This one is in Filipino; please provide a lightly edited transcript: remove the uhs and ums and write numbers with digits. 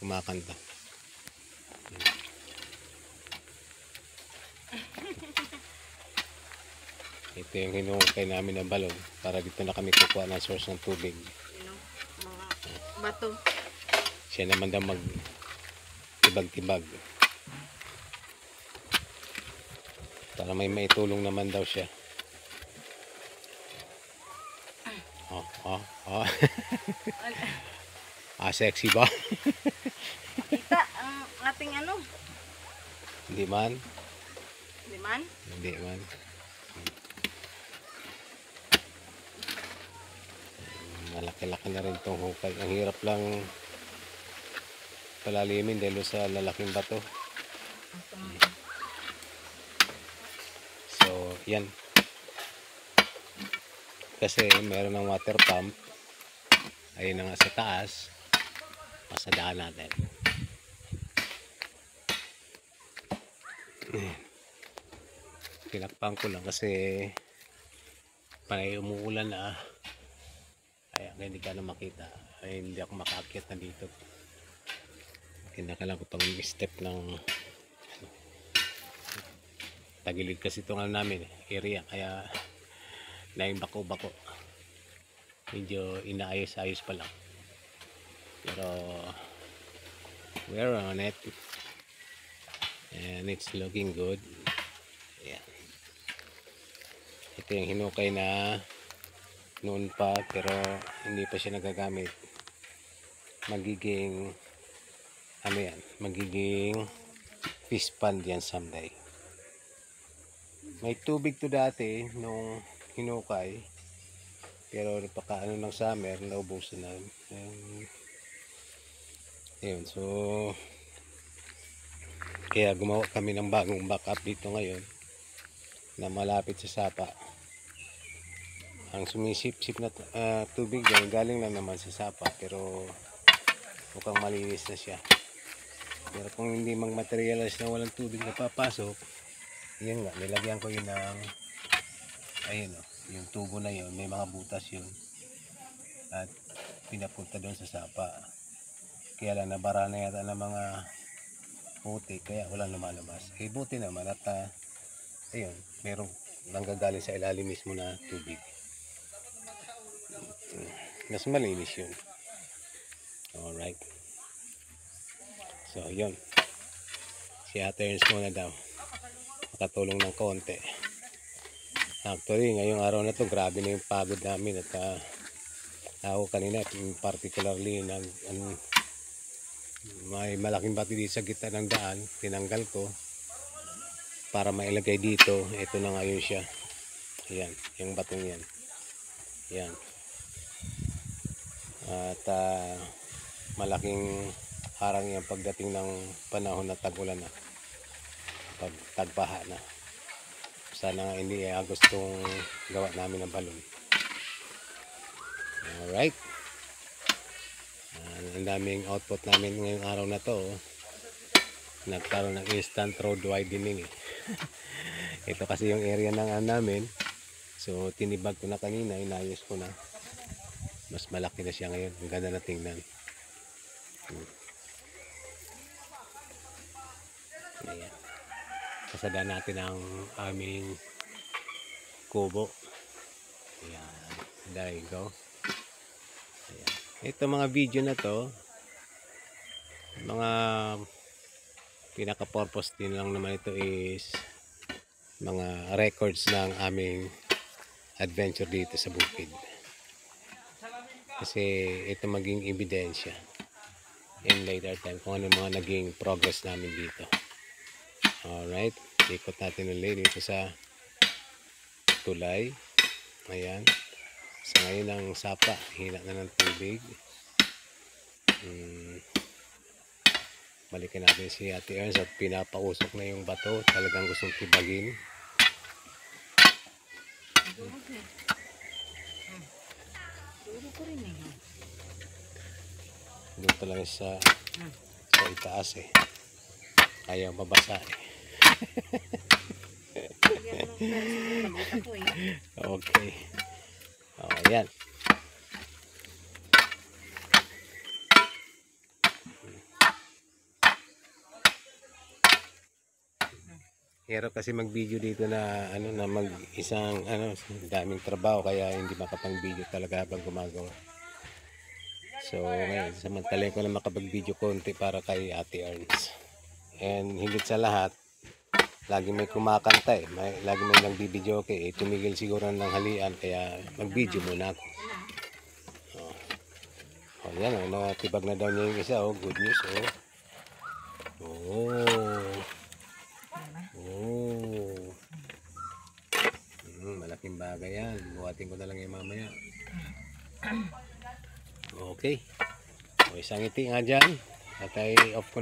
kumakanta. Ito yung hinukay namin ng balon para dito na kami kukuha ng source ng tubig. Mga bato. Siya naman daw mag tibag-tibag. Para may maitulong naman daw siya. Sexy ba? Kita ang ating ano? Hindi man. Di man? Hindi man. Malaki-laki na rin itong hukay. Ang hirap lang palalimin dahil sa lalaking bato. So, yan. Kasi meron ng water pump. Ayun na nga sa taas. Pasadaan natin. Pinakpang ko lang kasi panay umuulan na. Kaya hindi ka na makita. Ay, hindi ako makaakyat na dito. Kinakalang ko pang step ng tagilid kasi ito nga namin area. Kaya naing bako-bako. Medyo inaayos-ayos pa lang. Pero we're on it. And it's looking good. Ayan. Ito yung hinukay na noon pa pero hindi pa siya nagagamit. Magiging ano yan, magiging fish pond yan someday. May tubig to dati nung hinukay pero napaka-ano ng summer, naubusan na. Ayun, so kaya gumawa kami ng bagong backup dito ngayon na malapit sa sapa. Ang sumisip-sip na tubig dyan galing lang naman sa sapa pero mukhang malinis na siya. Pero kung hindi mag-materialize na walang tubig na papasok, yun nga, nilagyan ko yun ng ayun o, yung tubo na yun, may mga butas yun at pinapunta doon sa sapa. Kaya lang nabara na yata ng mga putik kaya walang lumalabas. Eh buti naman at ayun, merong nanggagaling sa ilalim mismo na tubig. Mas malinis yun. Alright. So yun. Si Ate Ernst muna daw. Makatulong ng konti. Actually, ngayong araw na to grabe na yung pagod namin at ako kanina particularly may malaking bato dito sa gitna ng daan. Tinanggal ko para mailagay dito. Ito na ngayon siya. Ayan, yung batong yan. Ayan. At malaking harang yan pagdating ng panahon na tag-ulan na. Pag tagbaha na. Sana nga hindi gustong gawa namin ng balon. Alright. Ang daming output namin ngayong araw na to. Nagkaroon ng instant road widening eh. Ito kasi yung area ng namin. So tinibag ko na kanina, inayos ko na. Mas malaki na siya ngayon. Ang ganda na tingnan. Ayan. Kasadaan natin ang aming kubo. Ayan. There you go. Ayan. Ito mga video na to, mga pinaka-purpose din lang naman ito is mga records ng aming adventure dito sa bukid. Kasi ito maging ebidensya in later time kung ano mga naging progress namin dito. Alright, ikot natin ulit dito sa tulay. Ayan. So ngayon ang sapa, hina na ng tubig. Balikan natin si Ate Ernst at pinapausok na yung bato. Talagang gustong tibagin. Dito lang sa itaas eh. Ayaw mabasa eh. Okay. Ayan. Hirap kasi mag-video dito na ano na mag-isang ano daming trabaho kaya hindi makapang-video talaga habang gumagawa. So ngayon samantalahin ko na makapag-video konti para kay Ate Ernst. And higit sa lahat, lagi may kumakanta eh. Lagi may nagbibideo okay. Tumigil siguro ng halian kaya mag-video muna ako. Oh, yan oh, natibag na daw niya yung isa oh. Good news oh. Malaking bagay yan. Buhatin ko na lang yung mamaya. Okay. O, isang ngiti nga dyan. At ay off ko na.